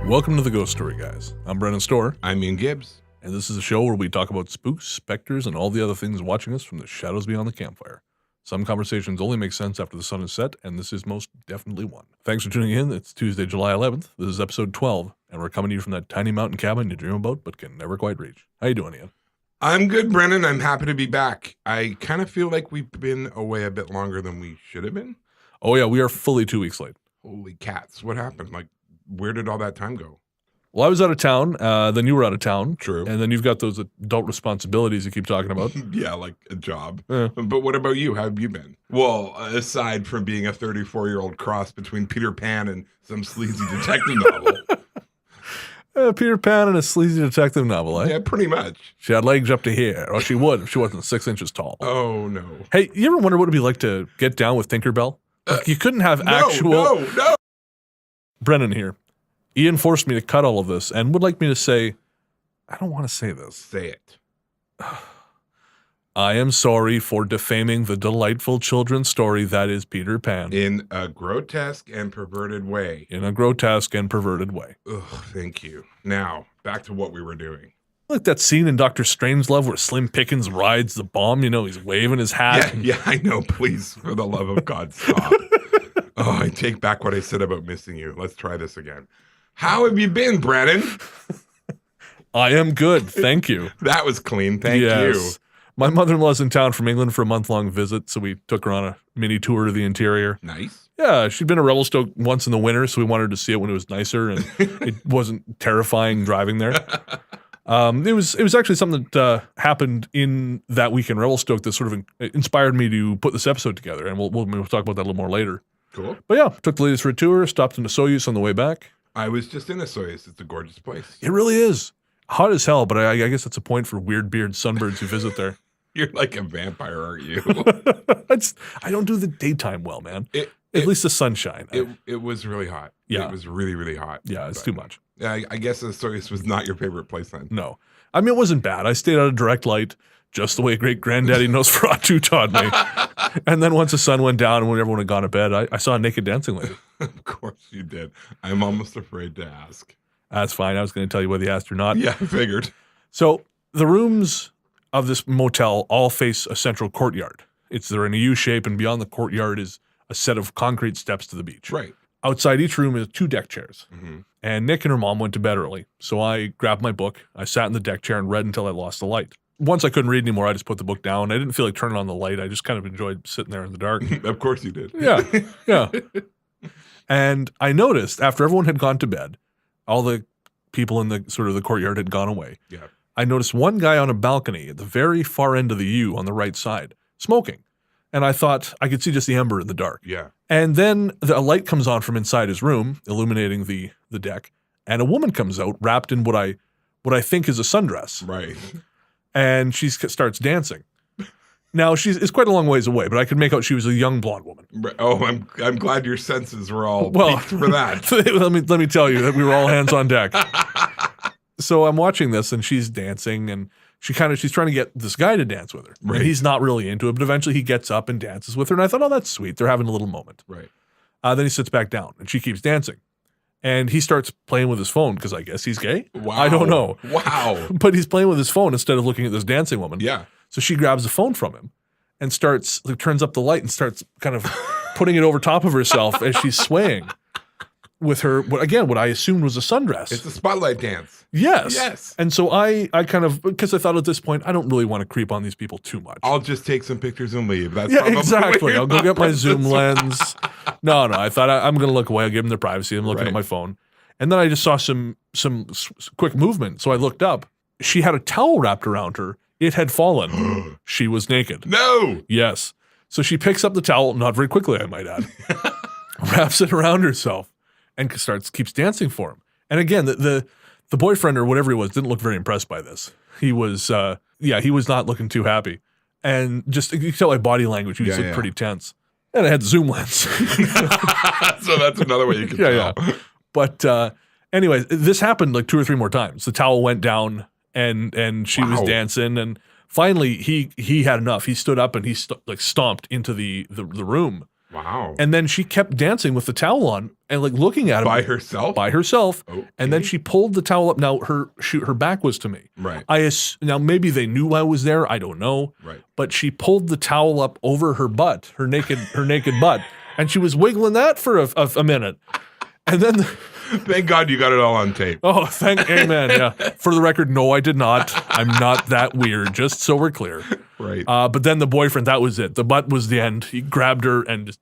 Welcome to the Ghost Story Guys. I'm Brennan Storr. I'm Ian Gibbs. And this is a show where we talk about spooks, specters, and all the other things watching us from the shadows beyond the campfire. Some conversations only make sense after the sun is set, and this is most definitely one. Thanks for tuning in. It's Tuesday, July 11th. This is episode 12, and we're coming to you from that tiny mountain cabin you dream about but can never quite reach. How you doing, Ian? I'm good, Brennan. I'm happy to be back. I kind of feel like we've been away a bit longer than we should have been. Oh yeah, we are fully 2 weeks late. Holy cats. What happened? Like, where did all that time go? Well, I was out of town, then you were out of town. True. And then you've got those adult responsibilities you keep talking about. Yeah, like a job. Yeah. But what about you? How have you been? Well, aside from being a 34-year-old cross between Peter Pan and some sleazy detective novel. Peter Pan and a sleazy detective novel, eh? Yeah, pretty much. She had legs up to here, or she would if she wasn't 6 inches tall. Oh, no. Hey, you ever wonder what it'd be like to get down with Tinkerbell? Like, you couldn't have actual... No. Brennan here. Ian forced me to cut all of this and would like me to say, I don't want to say this. Say it. I am sorry for defaming the delightful children's story that is Peter Pan. In a grotesque and perverted way. In a grotesque and perverted way. Ugh, thank you. Now, back to what we were doing. Like that scene in Dr. Strangelove where Slim Pickens rides the bomb, you know, he's waving his hat. Yeah, I know. Please, for the love of God, stop. Oh, I take back what I said about missing you. Let's try this again. How have you been, Brennan? I am good, thank you. That was clean, thank you. My mother-in-law's in town from England for a month-long visit, so we took her on a mini tour of the interior. Nice. Yeah, she'd been to Revelstoke once in the winter, so we wanted to see it when it was nicer and it wasn't terrifying driving there. It was actually something that happened in that week in Revelstoke that sort of inspired me to put this episode together, and we'll talk about that a little more later. Cool. But yeah, took the ladies for a tour, stopped in Soyuz on the way back. I was just in Soyuz. It's a gorgeous place. It really is. Hot as hell, but I guess that's a point for weird beard sunbirds who visit there. You're like a vampire, aren't you? I don't do the daytime well, man. At least the sunshine. It was really hot. Yeah. It was really, really hot. Yeah, it's too much. I guess Soyuz was not your favorite place then. No. I mean, it wasn't bad. I stayed out of direct light, just the way great granddaddy Nosferatu taught me. And then once the sun went down and when everyone had gone to bed, I saw a naked dancing lady. Of course you did. I'm almost afraid to ask. That's fine. I was going to tell you whether you asked or not. Yeah, I figured. So the rooms of this motel all face a central courtyard. They're in a U shape, and beyond the courtyard is a set of concrete steps to the beach. Right. Outside each room is 2 deck chairs. Mm-hmm. And Nick and her mom went to bed early. So I grabbed my book. I sat in the deck chair and read until I lost the light. Once I couldn't read anymore, I just put the book down. I didn't feel like turning on the light. I just kind of enjoyed sitting there in the dark. Of course you did. Yeah. And I noticed after everyone had gone to bed, all the people in the sort of the courtyard had gone away. Yeah. I noticed one guy on a balcony at the very far end of the U on the right side, smoking. And I thought I could see just the ember in the dark. Yeah. And then a light comes on from inside his room, illuminating the deck, and a woman comes out wrapped in what I think is a sundress. Right. And she starts dancing. Now, it's quite a long ways away, but I could make out she was a young blonde woman. Oh, I'm glad your senses were all peaked for that. let me tell you that we were all hands on deck. So I'm watching this, and she's dancing, and she's trying to get this guy to dance with her. Right. And he's not really into it, but eventually he gets up and dances with her, and I thought, oh, that's sweet. They're having a little moment. Right. Then he sits back down, and she keeps dancing. And he starts playing with his phone, because I guess he's gay. Wow. I don't know. Wow. But he's playing with his phone instead of looking at this dancing woman. Yeah. So she grabs the phone from him and turns up the light and starts kind of putting it over top of herself as she's swaying with her, what I assumed was a sundress. It's a spotlight dance. Yes. Yes. And so I kind of, because I thought at this point, I don't really want to creep on these people too much. I'll just take some pictures and leave. That's yeah, probably exactly. I'll go get my zoom lens. No, I thought I'm going to look away. I'll give them their privacy. I'm looking at my phone. And then I just saw some quick movement. So I looked up. She had a towel wrapped around her. It had fallen. She was naked. No. Yes. So she picks up the towel, not very quickly, I might add, wraps it around herself, and keeps dancing for him. And again, the boyfriend or whatever he was didn't look very impressed by this. He was, he was not looking too happy. And just, you can tell by body language, he was pretty tense. And I had the zoom lens. So that's another way you can tell. Yeah. But anyway, this happened like 2 or 3 more times. The towel went down and she was dancing, and finally he had enough. He stood up and he stomped into the room Wow. And then she kept dancing with the towel on and like looking at him. By herself? By herself. Okay. And then she pulled the towel up. Now her back was to me. Right. Now maybe they knew I was there. I don't know. Right. But she pulled the towel up over her butt, her naked butt. And she was wiggling that for a minute. And then... Thank God you got it all on tape. Oh, amen. Yeah. For the record, no, I did not. I'm not that weird, just so we're clear. Right. But then the boyfriend, that was it. The butt was the end. He grabbed her and just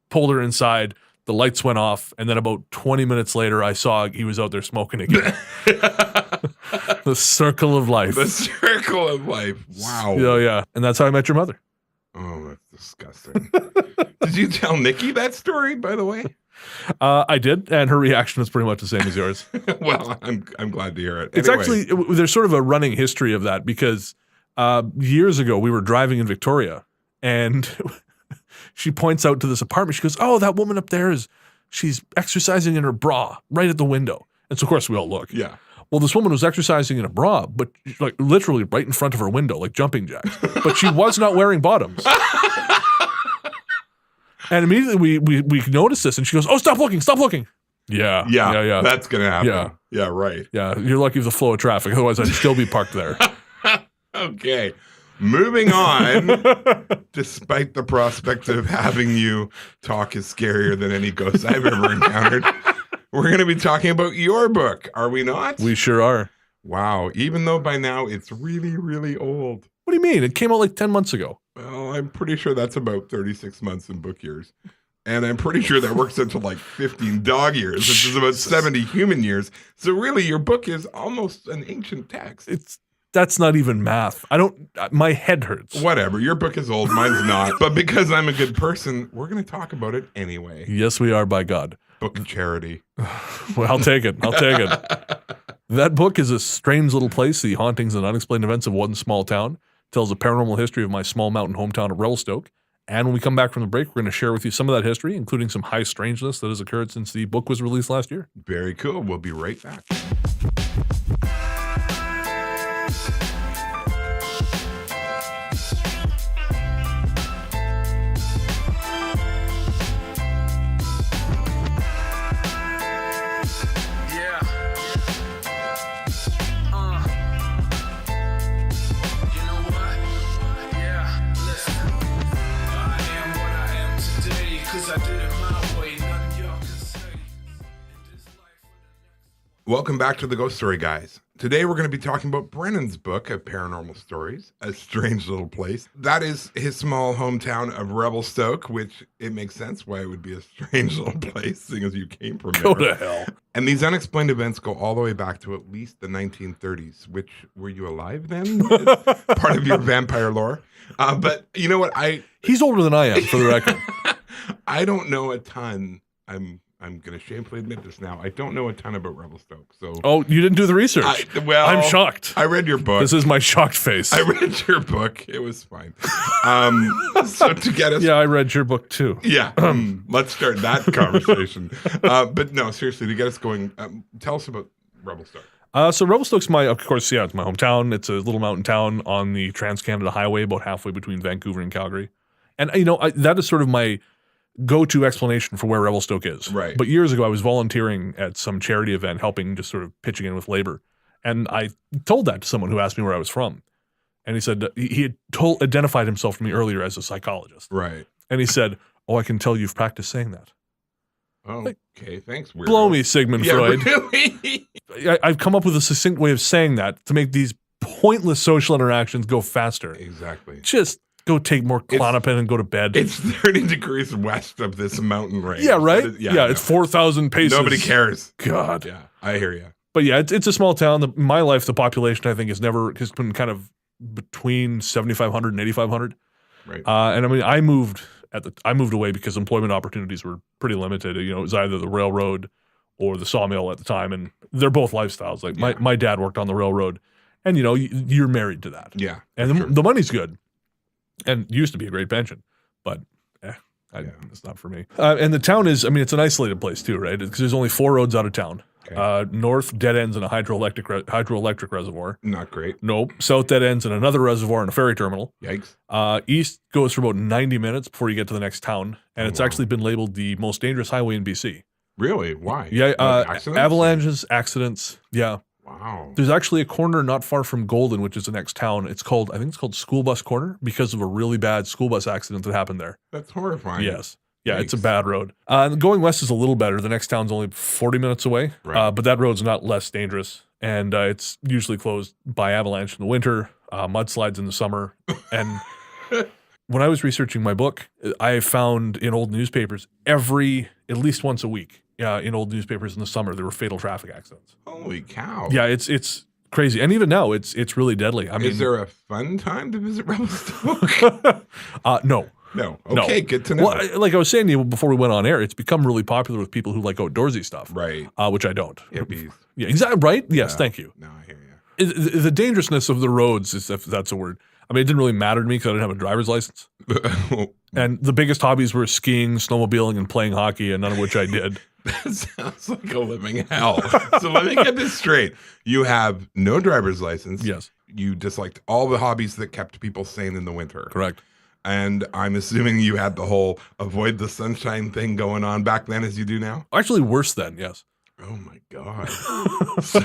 pulled her inside. The lights went off. And then about 20 minutes later, I saw he was out there smoking again. The circle of life. The circle of life. Wow. Oh, yeah. And that's how I met your mother. Oh, that's disgusting. Did you tell Nikki that story, by the way? I did, and her reaction was pretty much the same as yours. Well, I'm glad to hear it. It's actually, there's sort of a running history of that because years ago we were driving in Victoria, and she points out to this apartment. She goes, "Oh, that woman up there she's exercising in her bra right at the window." And so of course we all look. Yeah. Well, this woman was exercising in a bra, but like literally right in front of her window, like jumping jacks. But she was not wearing bottoms. And immediately we noticed this, and she goes, "Oh, stop looking, stop looking." Yeah. That's going to happen. Yeah, right. Yeah, you're lucky with the flow of traffic. Otherwise, I'd still be parked there. Okay. Moving on, despite the prospect of having you talk is scarier than any ghosts I've ever encountered, we're going to be talking about your book, are we not? We sure are. Wow. Even though by now it's really, really old. What do you mean? It came out like 10 months ago. Well, I'm pretty sure that's about 36 months in book years. And I'm pretty sure that works out to like 15 dog years, which is about 70 human years. So really, your book is almost an ancient text. That's not even math. My head hurts. Whatever. Your book is old. Mine's not. But because I'm a good person, we're going to talk about it anyway. Yes, we are, by God. Book charity. Well, I'll take it. That book is a strange little place, the hauntings and unexplained events of one small town. Tells a paranormal history of my small mountain hometown of Revelstoke. And when we come back from the break, we're going to share with you some of that history, including some high strangeness that has occurred since the book was released last year. Very cool. We'll be right back. Welcome back to the Ghost Story Guys. Today we're going to be talking about Brennan's book of paranormal stories, A Strange Little Place. That is his small hometown of Revelstoke, which it makes sense why it would be a strange little place, seeing as you came from there. Go to hell. And these unexplained events go all the way back to at least the 1930s, which, were you alive then? Part of your vampire lore. But you know what? He's older than I am, for the record. I don't know a ton. I'm going to shamefully admit this now. I don't know a ton about Revelstoke. So, oh, you didn't do the research? I'm shocked. I read your book. This is my shocked face. I read your book. It was fine. So to get us... Yeah, I read your book too. Yeah. Let's start that conversation. But no, seriously, to get us going, tell us about Revelstoke. So Revelstoke's it's my hometown. It's a little mountain town on the Trans-Canada Highway, about halfway between Vancouver and Calgary. And, that is sort of my go-to explanation for where Revelstoke is. Right. But years ago, I was volunteering at some charity event, helping, just sort of pitching in with labor. And I told that to someone who asked me where I was from. And he said he had identified himself to me earlier as a psychologist. Right. And he said, "Oh, I can tell you've practiced saying that." Oh, okay, thanks, weirdo. Blow me, Sigmund Freud. Really? I've come up with a succinct way of saying that to make these pointless social interactions go faster. Exactly. Just go take more Klonopin and go to bed. It's 30 degrees west of this mountain range. Yeah, right? It's 4,000 paces. Nobody cares. God. Yeah, I hear you. But yeah, it's a small town. My life, the population, I think, has been kind of between 7,500 and 8,500. Right. And I mean, I moved away because employment opportunities were pretty limited. It was either the railroad or the sawmill at the time, and they're both lifestyles. Like my dad worked on the railroad, and you're married to that. Yeah. And the money's good. And used to be a great pension, but it's not for me. And the town is, it's an isolated place too, right? Because there's only 4 roads out of town. Okay. North dead ends in a hydroelectric reservoir. Not great. Nope. South dead ends in another reservoir and a ferry terminal. Yikes. East goes for about 90 minutes before you get to the next town, and it's actually been labeled the most dangerous highway in BC. Really? Why? Yeah, Accidents? avalanches, accidents. Yeah. Wow. There's actually a corner not far from Golden, which is the next town. I think it's called School Bus Corner because of a really bad school bus accident that happened there. That's horrifying. Yes. Yeah, it's a Yikes. bad road. Going west is a little better. The next town's only 40 minutes away, Right. but that road's not less dangerous, and it's usually closed by avalanche in the winter, mudslides in the summer. And when I was researching my book, I found in old newspapers at least once a week, in old newspapers in the summer, there were fatal traffic accidents. Holy cow. Yeah, it's crazy. And even now, it's really deadly. I mean, Is there a fun time to visit Revelstoke? no. No. No. Okay, good to know. Well, like I was saying to you before we went on air, it's become really popular with people who like outdoorsy stuff, Right. which I don't. Hippies. Yeah, exactly. Right? Yes, Yeah. thank you. No, I hear you. The dangerousness of the roads, if that's a word. I mean, it didn't really matter to me because I didn't have a driver's license. And the biggest hobbies were skiing, snowmobiling, and playing hockey, and none of which I did. That sounds like a living hell. So let me get this straight. You have no driver's license. Yes, You disliked all the hobbies that kept people sane in the winter. correct. And I'm assuming you had the whole avoid the sunshine thing going on back then as you do now? Actually, worse then, yes. Oh my God. So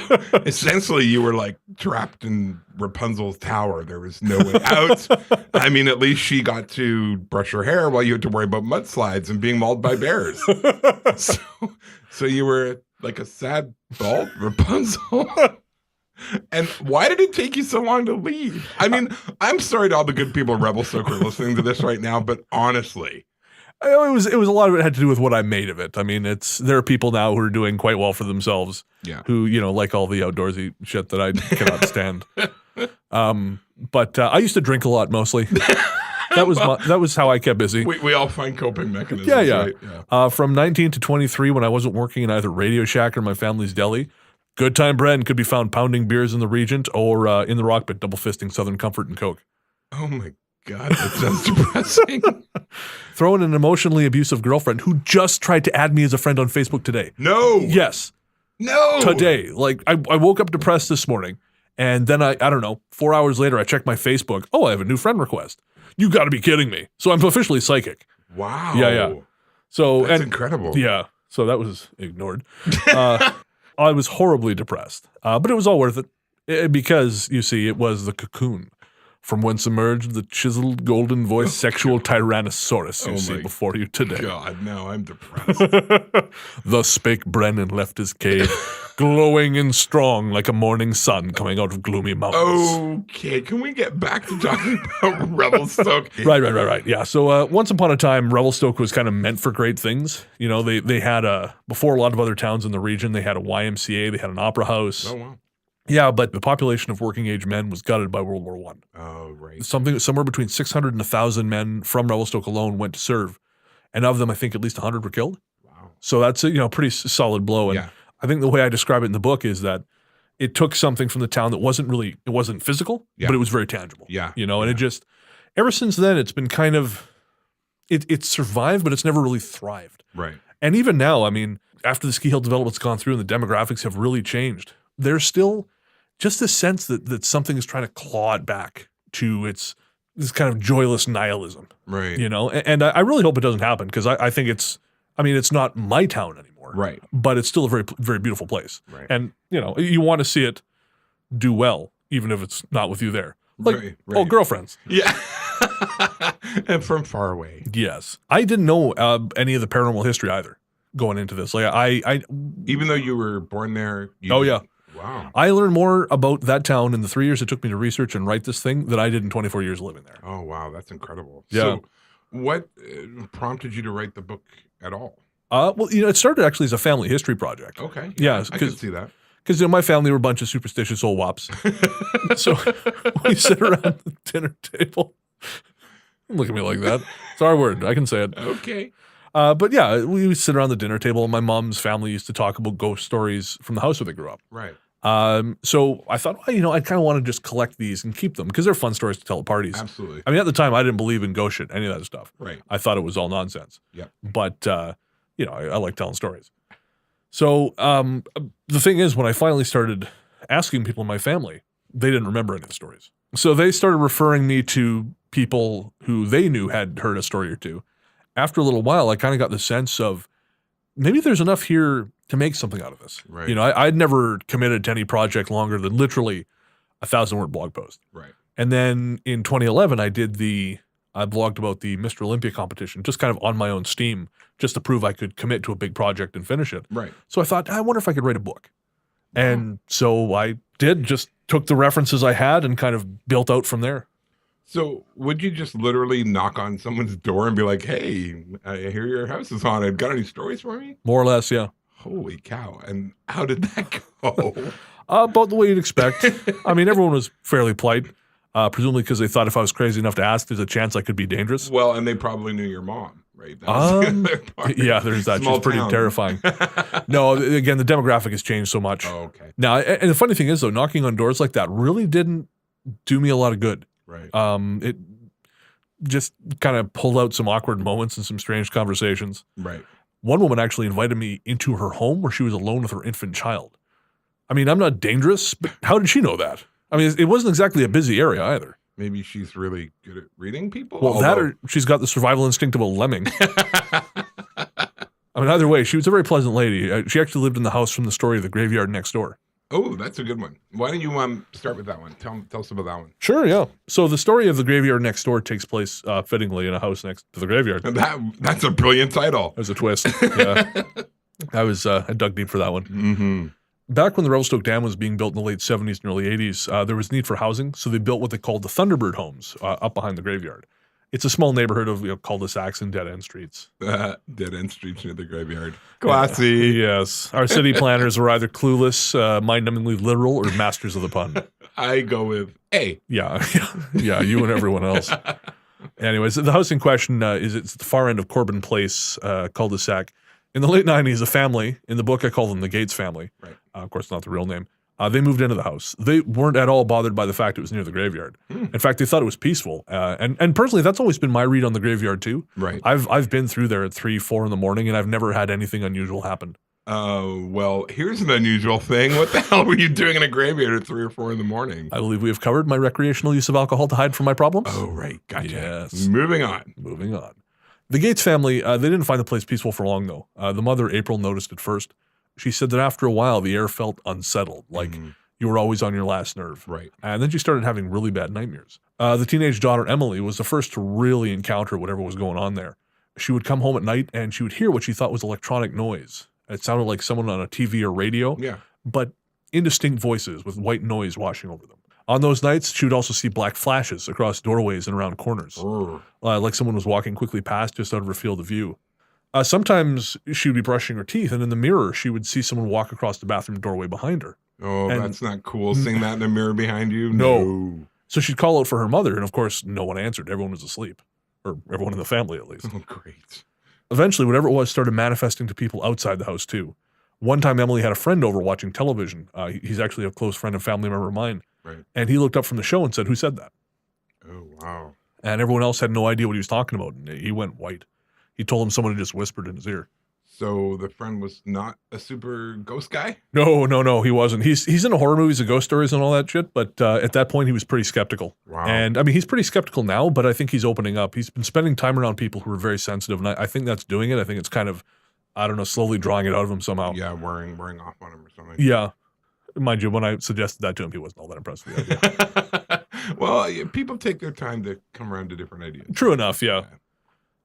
essentially, you were like trapped in Rapunzel's tower. There was no way out. I mean, at least she got to brush her hair while you had to worry about mudslides and being mauled by bears. So you were like a sad, bald Rapunzel. And why did it take you so long to leave? I mean, I'm sorry to all the good people of Revelstoke who are listening to this right now, but honestly. It was a lot of it had to do with what I made of it. I mean, there are people now who are doing quite well for themselves. Yeah. Who like all the outdoorsy shit that I cannot stand. But I used to drink a lot mostly. That was how I kept busy. We all find coping mechanisms. Yeah. Right? Yeah. From 19 to 23, when I wasn't working in either Radio Shack or my family's deli, Good Time Brennan could be found pounding beers in the Regent or in the Rock Pit, double fisting Southern Comfort and Coke. Oh my God, that sounds depressing. Throwing an emotionally abusive girlfriend who just tried to add me as a friend on Facebook today. No. Yes, No. today. Like I woke up depressed this morning, and then I don't know, 4 hours later I checked my Facebook. Oh, I have a new friend request. You got to be kidding me. So I'm officially psychic. Wow. Yeah. So That's incredible. Yeah. So that was ignored. I was horribly depressed, but it was all worth it because, you see, it was the cocoon from whence emerged the chiseled, golden-voiced sexual tyrannosaurus you see before you today. God, no, I'm depressed. Thus spake Brennan, left his cave, glowing and strong like a morning sun coming out of gloomy mountains. Okay, can we get back to talking about Revelstoke? Right. Yeah. So once upon a time, Revelstoke was kind of meant for great things. You know, they had before a lot of other towns in the region, they had a YMCA, they had an opera house. Oh, wow. Yeah, but the population of working age men was gutted by World War I. Oh, right. Somewhere between 600 and 1,000 men from Revelstoke alone went to serve, and of them, I think at least 100 were killed. Wow. So that's a pretty solid blow. And Yeah. I think the way I describe it in the book is that it took something from the town that wasn't physical, Yeah. but it was very tangible. Yeah. And it just ever since then it's been kind of it's survived, but it's never really thrived. Right. And even now, I mean, after the ski hill development's gone through and the demographics have really changed, there's still just this sense that something is trying to claw it back to this kind of joyless nihilism, Right. And I really hope it doesn't happen because I think it's not my town anymore, Right. but it's still a very, very beautiful place. Right. And, you want to see it do well, even if it's not with you there. Like, Right. oh, girlfriends. Yeah. And from far away. Yes. I didn't know any of the paranormal history either going into this. Like I Even though you were born there. Oh, yeah. Wow. I learned more about that town in the 3 years it took me to research and write this thing than I did in 24 years living there. Oh, wow. That's incredible. Yeah. So what prompted you to write the book at all? Well, it started actually as a family history project. Okay. Yeah, I can see that. Because my family were a bunch of superstitious old wops. So we sit around the dinner table. Don't look at me like that. It's our word. I can say it. Okay. But yeah, we would sit around the dinner table, and my mom's family used to talk about ghost stories from the house where they grew up. Right. So I thought, well, I kind of want to just collect these and keep them because they're fun stories to tell at parties. Absolutely. I mean, at the time, I didn't believe in ghost shit, any of that stuff. Right. I thought it was all nonsense. Yep. But, I like telling stories. So the thing is, when I finally started asking people in my family, they didn't remember any of the stories. So they started referring me to people who they knew had heard a story or two. After a little while, I kind of got the sense of maybe there's enough here to make something out of this. Right. You know, I'd never committed to any project longer than literally a 1,000-word blog post. Right. And then in 2011, I blogged about the Mr. Olympia competition, just kind of on my own steam, just to prove I could commit to a big project and finish it. Right. So I thought, I wonder if I could write a book. And so I did, just took the references I had and kind of built out from there. So would you just literally knock on someone's door and be like, hey, I hear your house is haunted. Got any stories for me? More or less, yeah. Holy cow. And how did that go? About the way you'd expect. I mean, everyone was fairly polite, presumably because they thought if I was crazy enough to ask, there's a chance I could be dangerous. Well, and they probably knew your mom, right? That was the other part. Yeah, there's that. Small She's pretty town. terrifying. No, again, the demographic has changed so much. Oh, okay. Now, and the funny thing is, though, knocking on doors like that really didn't do me a lot of good. Right. It just kind of pulled out some awkward moments and some strange conversations. Right. One woman actually invited me into her home where she was alone with her infant child. I mean, I'm not dangerous, but how did she know that? I mean, it wasn't exactly a busy area either. Maybe she's really good at reading people. Well, that or she's got the survival instinct of a lemming. I mean, either way, she was a very pleasant lady. She actually lived in the house from the story of the graveyard next door. Oh, that's a good one. Why don't you start with that one? Tell us about that one. Sure, yeah. So the story of the graveyard next door takes place fittingly in a house next to the graveyard. That's a brilliant title. There's a twist. Yeah. I dug deep for that one. Mm-hmm. Back when the Revelstoke Dam was being built in the late 70s and early 80s, there was need for housing, so they built what they called the Thunderbird homes up behind the graveyard. It's a small neighborhood of cul-de-sacs and dead-end streets. Dead-end streets near the graveyard. Classy. Yes. Our city planners were either clueless, mind-numbingly literal, or masters of the pun. I go with A. Yeah, you and everyone else. Anyways, the house in question it's at the far end of Corbin Place cul-de-sac. In the late 90s, a family, in the book I call them the Gates family, Right. Of course not the real name, they moved into the house. They weren't at all bothered by the fact it was near the graveyard. In fact, they thought it was peaceful. And personally, that's always been my read on the graveyard too. Right. I've been through there at 3, 4 in the morning, and I've never had anything unusual happen. Well, here's an unusual thing. What the hell were you doing in a graveyard at 3 or 4 in the morning? I believe we have covered my recreational use of alcohol to hide from my problems. Oh, right. Gotcha. Yes. Moving on. The Gates family, they didn't find the place peaceful for long, though. The mother, April, noticed it first. She said that after a while, the air felt unsettled, like you were always on your last nerve. Right. And then she started having really bad nightmares. The teenage daughter, Emily, was the first to really encounter whatever was going on there. She would come home at night, and she would hear what she thought was electronic noise. It sounded like someone on a TV or radio, but indistinct voices with white noise washing over them. On those nights, she would also see black flashes across doorways and around corners, like someone was walking quickly past just out of her field of view. Sometimes she would be brushing her teeth, and in the mirror, she would see someone walk across the bathroom doorway behind her. Oh, and that's not cool. Seeing that in the mirror behind you? No. So she'd call out for her mother, and of course, no one answered. Everyone was asleep, or everyone in the family, at least. Oh, great. Eventually, whatever it was started manifesting to people outside the house, too. One time, Emily had a friend over watching television. He's actually a close friend and family member of mine. Right. And he looked up from the show and said, "Who said that?" Oh, wow. And everyone else had no idea what he was talking about. And he went white. He told him someone had just whispered in his ear. So the friend was not a super ghost guy? No, he wasn't. He's into horror movies and ghost stories and all that shit, but at that point he was pretty skeptical. Wow. And I mean, he's pretty skeptical now, but I think he's opening up. He's been spending time around people who are very sensitive, and I think that's doing it. I think it's kind of, I don't know, slowly drawing it out of him somehow. Yeah, wearing off on him or something. Yeah. Mind you, when I suggested that to him, he wasn't all that impressed with the idea. Well, people take their time to come around to different ideas. True enough, yeah.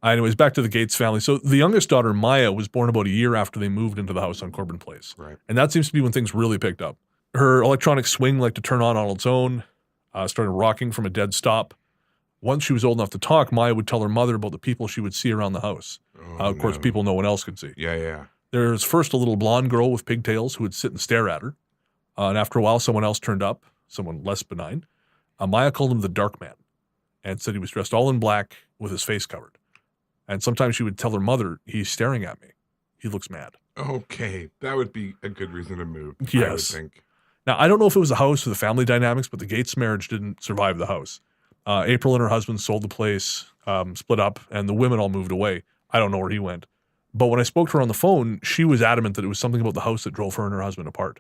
Anyways, back to the Gates family. So the youngest daughter, Maya, was born about a year after they moved into the house on Corbin Place. Right. And that seems to be when things really picked up. Her electronic swing liked to turn on its own, started rocking from a dead stop. Once she was old enough to talk, Maya would tell her mother about the people she would see around the house. Of course, people no one else could see. Yeah. There's first a little blonde girl with pigtails who would sit and stare at her. And after a while, someone else turned up, someone less benign. Maya called him the Dark Man and said he was dressed all in black with his face covered. And sometimes she would tell her mother, "He's staring at me. He looks mad." Okay, that would be a good reason to move, Yes. I would think. Now, I don't know if it was the house or the family dynamics, but the Gates marriage didn't survive the house. April and her husband sold the place, split up, and the women all moved away. I don't know where he went. But when I spoke to her on the phone, she was adamant that it was something about the house that drove her and her husband apart.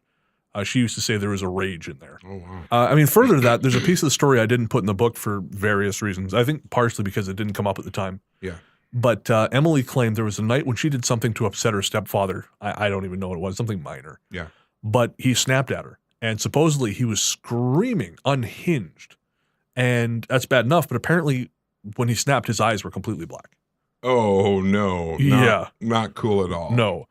She used to say there was a rage in there. Oh, wow. I mean, further to that, there's a piece of the story I didn't put in the book for various reasons. I think partially because it didn't come up at the time. Yeah. But Emily claimed there was a night when she did something to upset her stepfather. I don't even know what it was, something minor. Yeah. But he snapped at her. And supposedly he was screaming, unhinged. And that's bad enough, but apparently when he snapped, his eyes were completely black. Oh, no. Not cool at all. No.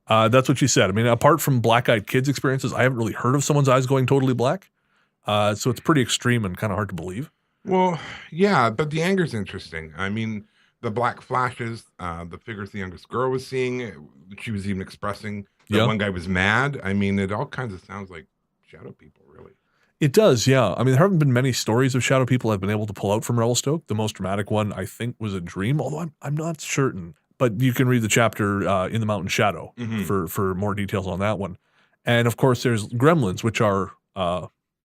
That's what she said. I mean, apart from black-eyed kids experiences, I haven't really heard of someone's eyes going totally black. So it's pretty extreme and kind of hard to believe. Well, yeah, but the anger's interesting. I mean, the black flashes, the figures the youngest girl was seeing, she was even expressing that one guy was mad. I mean, it all kinds of sounds like shadow people, really. It does, yeah. I mean, there haven't been many stories of shadow people I've been able to pull out from Revelstoke. The most dramatic one, I think, was a dream, although I'm not certain. But you can read the chapter In the Mountain Shadow for more details on that one. And, of course, there's gremlins, which are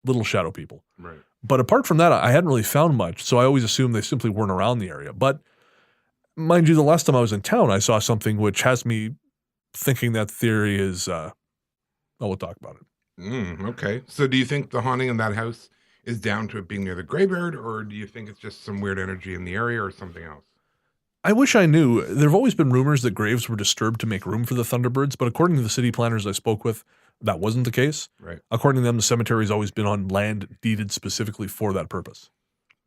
little shadow people. Right. But apart from that, I hadn't really found much, so I always assumed they simply weren't around the area. But, mind you, the last time I was in town, I saw something which has me thinking that theory is we'll talk about it. Okay. So do you think the haunting in that house is down to it being near the graveyard, or do you think it's just some weird energy in the area or something else? I wish I knew. There have always been rumors that graves were disturbed to make room for the Thunderbirds, but according to the city planners I spoke with, that wasn't the case. Right. According to them, the cemetery has always been on land deeded specifically for that purpose.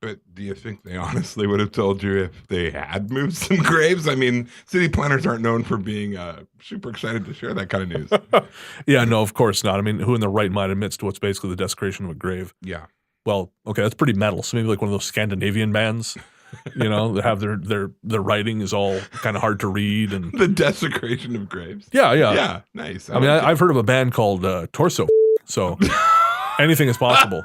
But do you think they honestly would have told you if they had moved some graves? I mean, city planners aren't known for being super excited to share that kind of news. Yeah, no, of course not. I mean, who in their right mind admits to what's basically the desecration of a grave? Yeah. Well, okay, that's pretty metal. So maybe like one of those Scandinavian bands, that have their writing is all kind of hard to read. And the desecration of graves. Yeah. Yeah, nice. I mean, I've heard of a band called Torso, so anything is possible.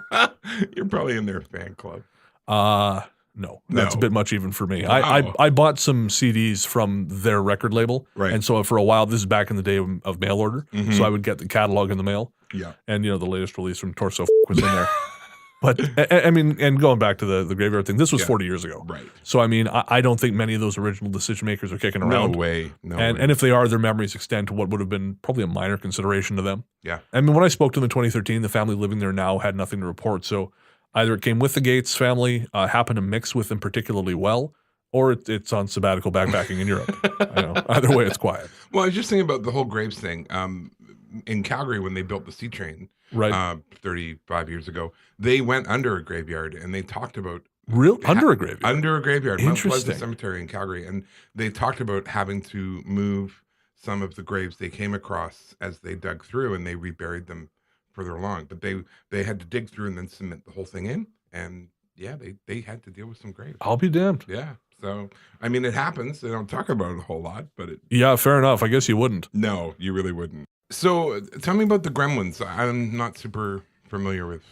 You're probably in their fan club. No, that's a bit much even for me. Wow. I bought some CDs from their record label. Right. And so for a while, this is back in the day of mail order. So I would get the catalog in the mail. Yeah. And, the latest release from Torso was in there. But, I mean, and going back to the graveyard thing, this was 40 years ago. Right. So, I mean, I don't think many of those original decision makers are kicking around. No way. And if they are, their memories extend to what would have been probably a minor consideration to them. Yeah. I mean, when I spoke to them in 2013, the family living there now had nothing to report. So either it came with the Gates family, happened to mix with them particularly well, or it's on sabbatical backpacking in Europe. Either way, it's quiet. Well, I was just thinking about the whole graves thing. In Calgary, when they built the C train, right, 35 years ago, they went under a graveyard and they talked about under a graveyard. Under a graveyard, Mount Interesting. Pleasant Cemetery in Calgary, and they talked about having to move some of the graves they came across as they dug through, and they reburied them further along. But they had to dig through and then cement the whole thing in, and they had to deal with some graves. I'll be damned. Yeah. So, I mean, it happens. They don't talk about it a whole lot, but yeah, fair enough. I guess you wouldn't. No, you really wouldn't. So, tell me about the gremlins. I'm not super familiar with.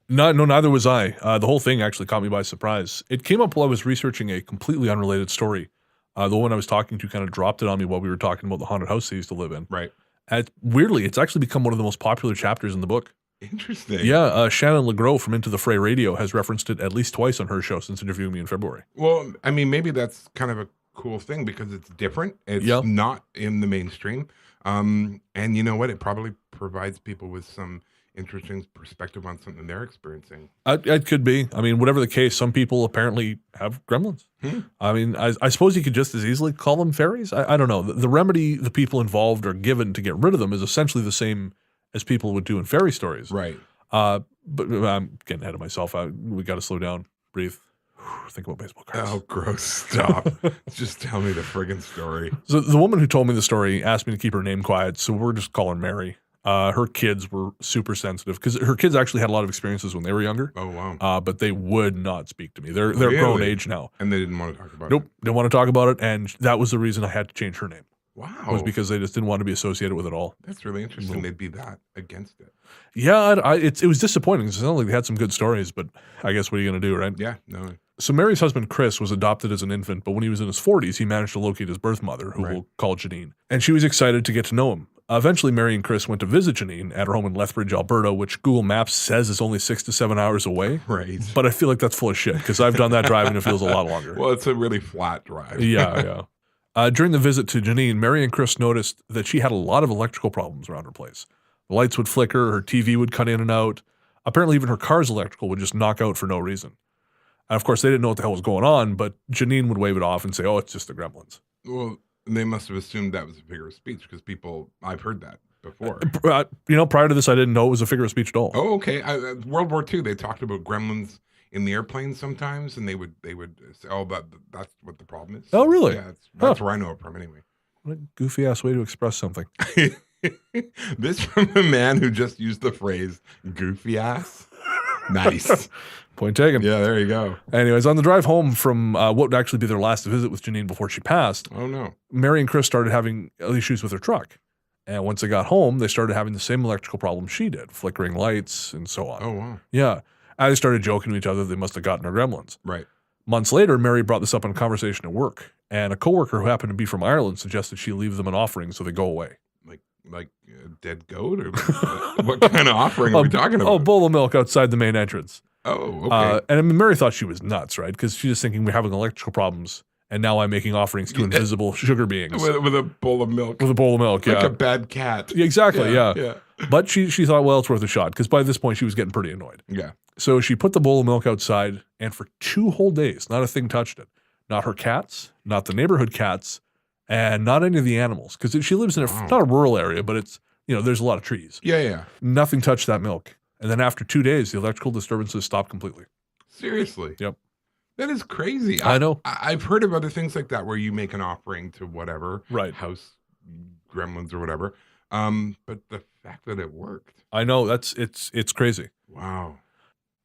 No, neither was I. The whole thing actually caught me by surprise. It came up while I was researching a completely unrelated story. The one I was talking to kind of dropped it on me while we were talking about the haunted house they used to live in. Right. And weirdly, it's actually become one of the most popular chapters in the book. Interesting. Yeah, Shannon LeGros from Into the Fray Radio has referenced it at least twice on her show since interviewing me in February. Well, I mean, maybe that's kind of a cool thing because it's different. It's not in the mainstream. And you know what? It probably provides people with some interesting perspective on something they're experiencing. It could be. I mean, whatever the case, some people apparently have gremlins. I mean, I suppose you could just as easily call them fairies. I don't know. The remedy the people involved are given to get rid of them is essentially the same as people would do in fairy stories. Right. But I'm getting ahead of myself. We got to slow down, breathe, think about baseball cards. Oh, gross. Stop. Just tell me the friggin' story. So the woman who told me the story asked me to keep her name quiet, so we're just calling Mary. Her kids were super sensitive because her kids actually had a lot of experiences when they were younger. Oh, wow. But they would not speak to me. They're Really? grown age now. And they didn't want to talk about it? Nope. Didn't want to talk about it. And that was the reason I had to change her name. Wow. Was because they just didn't want to be associated with it all. That's really interesting. They'd be that against it. Yeah, it was disappointing. It sounded like they had some good stories, but I guess what are you going to do, right? Yeah, no. So Mary's husband, Chris, was adopted as an infant, but when he was in his 40s, he managed to locate his birth mother, who we'll call Janine. And she was excited to get to know him. Eventually, Mary and Chris went to visit Janine at her home in Lethbridge, Alberta, which Google Maps says is only 6 to 7 hours away. Right. But I feel like that's full of shit, because I've done that drive and it feels a lot longer. Well, it's a really flat drive. Yeah. During the visit to Janine, Mary and Chris noticed that she had a lot of electrical problems around her place. The lights would flicker, her TV would cut in and out. Apparently even her car's electrical would just knock out for no reason. And of course, they didn't know what the hell was going on, but Janine would wave it off and say, oh, it's just the gremlins. Well, they must have assumed that was a figure of speech because I've heard that before. Prior to this, I didn't know it was a figure of speech at all. Oh, okay. World War II, they talked about gremlins in the airplane sometimes, and they would say, oh, that's what the problem is. Oh, really? Yeah, that's where I know it from anyway. What a goofy-ass way to express something. This from a man who just used the phrase goofy ass. Nice. Point taken. Yeah, there you go. Anyways, on the drive home from what would actually be their last visit with Janine before she passed, oh no, Mary and Chris started having issues with their truck. And once they got home, they started having the same electrical problems she did, flickering lights and so on. Oh wow. Yeah. And they started joking to each other they must have gotten her gremlins. Right. Months later, Mary brought this up in a conversation at work, and a coworker who happened to be from Ireland suggested she leave them an offering so they go away. Like a dead goat? Or what kind of offering are we talking about? Oh, bowl of milk outside the main entrance. Oh, okay. And I mean, Mary thought she was nuts, right? Because she's just thinking we're having electrical problems, and now I'm making offerings to invisible sugar beings. With a bowl of milk. With a bowl of milk, like a bad cat. Yeah, exactly, yeah. But she thought, well, it's worth a shot, because by this point she was getting pretty annoyed. Yeah. So she put the bowl of milk outside, and for 2 whole days, not a thing touched it. Not her cats, not the neighborhood cats, and not any of the animals. Because she lives in not a rural area, but it's, there's a lot of trees. Yeah. Nothing touched that milk. And then after 2 days, the electrical disturbances stopped completely. Seriously? Yep. That is crazy. I know. I've heard of other things like that where you make an offering to whatever. Right. House gremlins or whatever. But the fact that it worked. I know. It's crazy. Wow.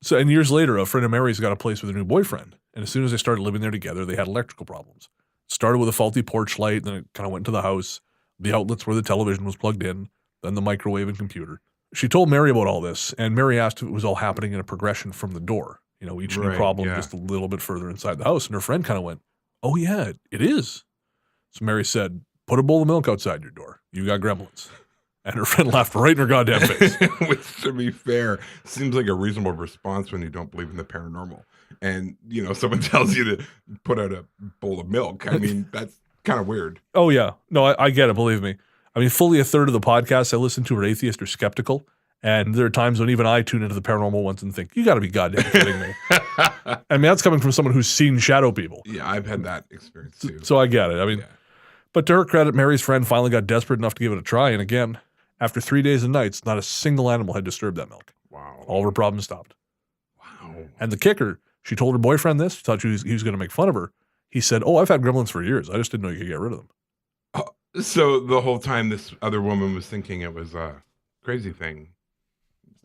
So, and years later, a friend of Mary's got a place with her new boyfriend. And as soon as they started living there together, they had electrical problems. It started with a faulty porch light, then it kind of went into the house, the outlets where the television was plugged in, then the microwave and computer. She told Mary about all this, and Mary asked if it was all happening in a progression from the door. Each new problem just a little bit further inside the house. And her friend kind of went, oh, yeah, it is. So Mary said, put a bowl of milk outside your door. You got gremlins. And her friend laughed right in her goddamn face. Which, to be fair, seems like a reasonable response when you don't believe in the paranormal. And, someone tells you to put out a bowl of milk. I mean, that's kind of weird. Oh, yeah. No, I get it. Believe me. I mean, fully a third of the podcasts I listen to are atheist or skeptical. And there are times when even I tune into the paranormal ones and think, you got to be goddamn kidding me. I mean, that's coming from someone who's seen shadow people. Yeah, I've had that experience too. So I get it. I mean, But to her credit, Mary's friend finally got desperate enough to give it a try. And again, after 3 days and nights, not a single animal had disturbed that milk. Wow. All of her problems stopped. Wow. And the kicker, she told her boyfriend this, thought he was going to make fun of her. He said, oh, I've had gremlins for years. I just didn't know you could get rid of them. So the whole time this other woman was thinking it was a crazy thing.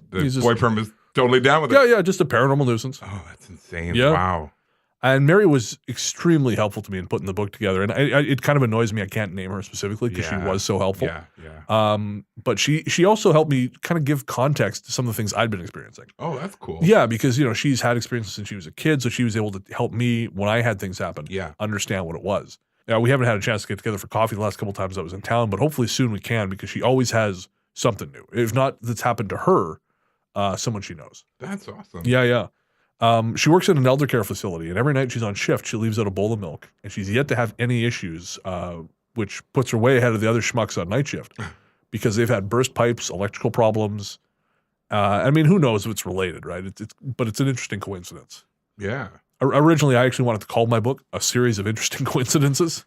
The boyfriend was totally down with it. Yeah, just a paranormal nuisance. Oh, that's insane. Yeah. Wow. And Mary was extremely helpful to me in putting the book together. And it kind of annoys me I can't name her specifically because she was so helpful. Yeah. But she also helped me kind of give context to some of the things I'd been experiencing. Oh, that's cool. Yeah, because, she's had experiences since she was a kid, so she was able to help me when I had things happen understand what it was. Now, we haven't had a chance to get together for coffee the last couple of times I was in town, but hopefully soon we can because she always has something new. If not that's happened to her, someone she knows. That's awesome. Yeah. She works in an elder care facility, and every night she's on shift, she leaves out a bowl of milk, and she's yet to have any issues, which puts her way ahead of the other schmucks on night shift because they've had burst pipes, electrical problems. I mean, who knows if it's related, right? But it's an interesting coincidence. Yeah. Originally, I actually wanted to call my book A Series of Interesting Coincidences.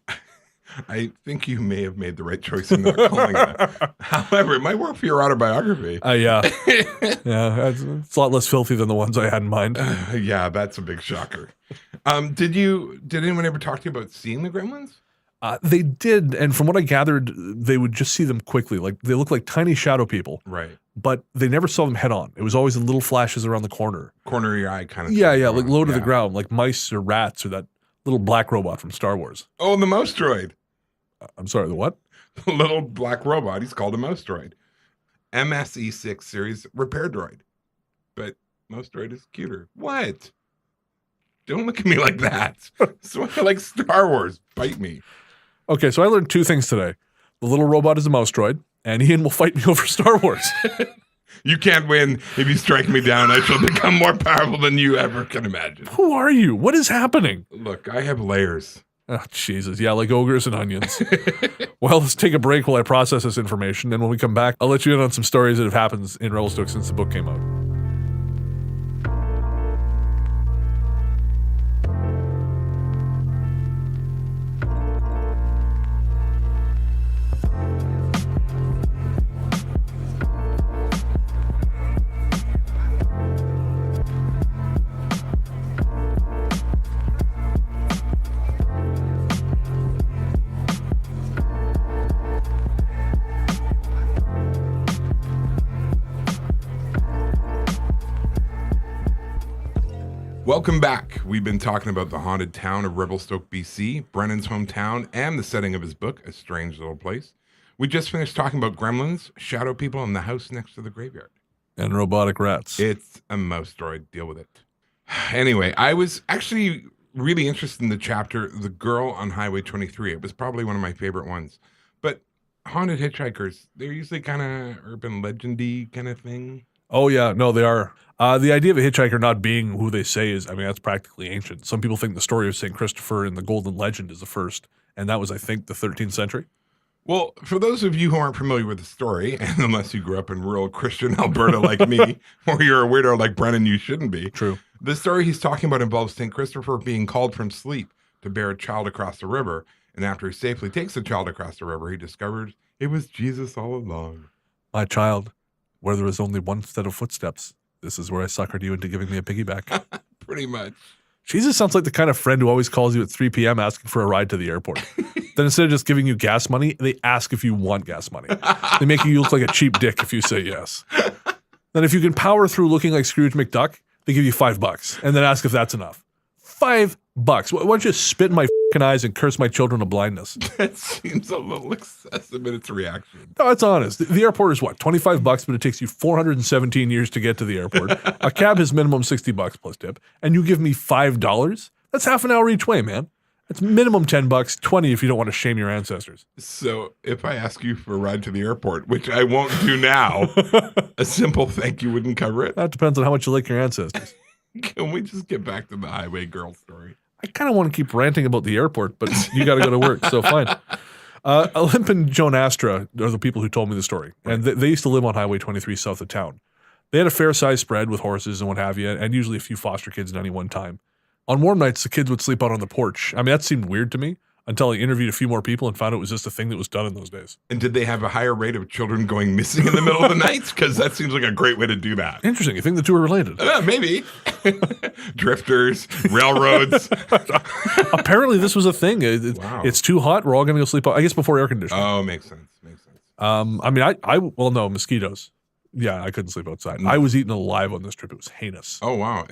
I think you may have made the right choice in not calling it. However, it might work for your autobiography. Yeah. It's a lot less filthy than the ones I had in mind. Yeah, that's a big shocker. Did anyone ever talk to you about seeing the gremlins? They did, and from what I gathered, they would just see them quickly. Like they look like tiny shadow people. Right. But they never saw them head on. It was always in little flashes around the corner. Corner of your eye kind of thing. Yeah, like low to the ground, like mice or rats or that little black robot from Star Wars. Oh, the mouse droid. I'm sorry, the what? The little black robot. He's called a mouse droid. MSE6 series repair droid. But mouse droid is cuter. What? Don't look at me like that. So like Star Wars. Bite me. Okay, so I learned 2 things today. The little robot is a mouse droid, and Ian will fight me over Star Wars. You can't win. If you strike me down, I shall become more powerful than you ever can imagine. Who are you? What is happening? Look, I have layers. Oh, Jesus. Yeah, like ogres and onions. Well, let's take a break while I process this information. And when we come back, I'll let you in on some stories that have happened in Revelstoke since the book came out. Welcome back. We've been talking about the haunted town of Revelstoke, BC, Brennan's hometown, and the setting of his book, A Strange Little Place. We just finished talking about gremlins, shadow people, and the house next to the graveyard. And robotic rats. It's a mouse droid. Deal with it. Anyway, I was actually really interested in the chapter, The Girl on Highway 23. It was probably one of my favorite ones. But haunted hitchhikers, they're usually kind of urban legendy kind of thing. Oh, yeah. No, they are. The idea of a hitchhiker not being who they say is, I mean, that's practically ancient. Some people think the story of St. Christopher in the Golden Legend is the first, and that was, I think, the 13th century. Well, for those of you who aren't familiar with the story, and unless you grew up in rural Christian Alberta like me, or you're a weirdo like Brennan, you shouldn't be. True. The story he's talking about involves St. Christopher being called from sleep to bear a child across the river, and after he safely takes the child across the river, he discovers it was Jesus all along. My child, where there was only one set of footsteps, this is where I suckered you into giving me a piggyback. Pretty much. Jesus sounds like the kind of friend who always calls you at 3 p.m. asking for a ride to the airport. Then instead of just giving you gas money, they ask if you want gas money. They make you look like a cheap dick if you say yes. Then if you can power through looking like Scrooge McDuck, they give you $5 and then ask if that's enough. $5. Why don't you spit in my f***ing eyes and curse my children to blindness? That seems a little excessive in its reaction. No, it's honest. The airport is what, $25, but it takes you 417 years to get to the airport. A cab is minimum $60 plus tip, and you give me $5? That's half an hour each way, man. That's minimum $10, $20 if you don't want to shame your ancestors. So if I ask you for a ride to the airport, which I won't do now, a simple thank you wouldn't cover it? That depends on how much you like your ancestors. Can we just get back to the highway girl story? I kind of want to keep ranting about the airport, but you got to go to work, so fine. Olymp and Joan Astra are the people who told me the story, and they used to live on Highway 23 south of town. They had a fair-sized spread with horses and what have you, and usually a few foster kids at any one time. On warm nights, the kids would sleep out on the porch. I mean, that seemed weird to me until I interviewed a few more people and found it was just a thing that was done in those days. And did they have a higher rate of children going missing in the middle of the night? Because that seems like a great way to do that. Interesting. You think the two are related? Maybe. Drifters, railroads. Apparently, this was a thing. Wow. It's too hot. We're all going to go sleep out. I guess before air conditioning. Oh, makes sense. I mean, well, no, mosquitoes. Yeah, I couldn't sleep outside. I was eaten alive on this trip. It was heinous. Oh, wow.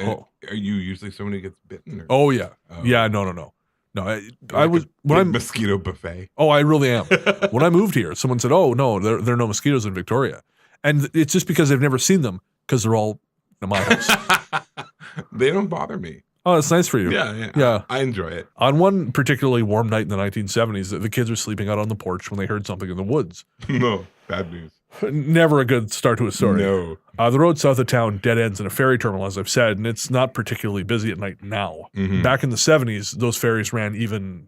Are you usually someone who gets bitten? Or? Oh, yeah. Oh. Yeah, no. No, I was when I'm mosquito buffet. Oh, I really am. When I moved here, someone said, "Oh no, there are no mosquitoes in Victoria," and it's just because they've never seen them because they're all in my house. They don't bother me. Oh, that's nice for you. Yeah. I enjoy it. On one particularly warm night in the 1970s, the kids were sleeping out on the porch when they heard something in the woods. No, bad news. Never a good start to a story. No. The road south of town dead ends in a ferry terminal, as I've said, and it's not particularly busy at night now. Mm-hmm. Back in the 70s, those ferries ran didn't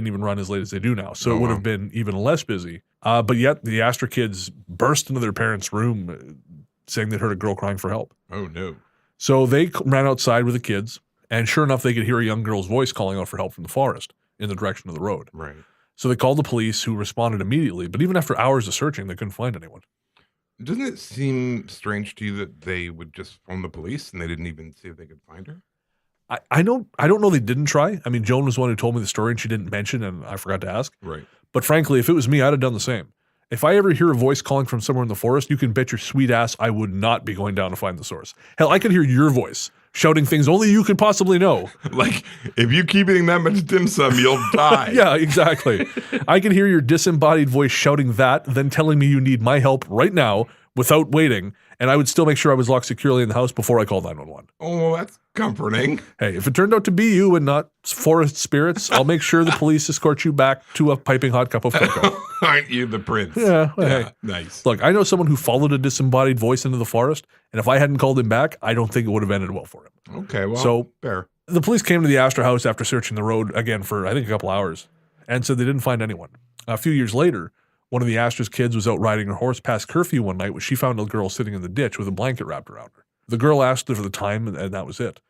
even run as late as they do now, so it would have been even less busy. But yet the Astra kids burst into their parents' room saying they'd heard a girl crying for help. Oh, no. So they ran outside with the kids, and sure enough, they could hear a young girl's voice calling out for help from the forest in the direction of the road. Right. So they called the police, who responded immediately, but even after hours of searching, they couldn't find anyone. Doesn't it seem strange to you that they would just phone the police and they didn't even see if they could find her? I don't know they didn't try. I mean, Joan was the one who told me the story and she didn't mention, and I forgot to ask. Right. But frankly, if it was me, I'd have done the same. If I ever hear a voice calling from somewhere in the forest, you can bet your sweet ass I would not be going down to find the source. Hell, I could hear your voice shouting things only you could possibly know. Like, if you keep eating that much dim sum, you'll die. Yeah, exactly. I could hear your disembodied voice shouting that, then telling me you need my help right now without waiting, and I would still make sure I was locked securely in the house before I called 911. Oh, that's comforting. Hey, if it turned out to be you and not forest spirits, I'll make sure the police escort you back to a piping hot cup of cocoa. Aren't you the prince? Yeah, well, hey. Nice. Look, I know someone who followed a disembodied voice into the forest, and if I hadn't called him back, I don't think it would have ended well for him. Okay, well, so fair. The police came to the Astor house after searching the road again for, I think, a couple hours and said they didn't find anyone. A few years later, one of the Astor's kids was out riding her horse past curfew one night when she found a girl sitting in the ditch with a blanket wrapped around her. The girl asked her for the time, and that was it.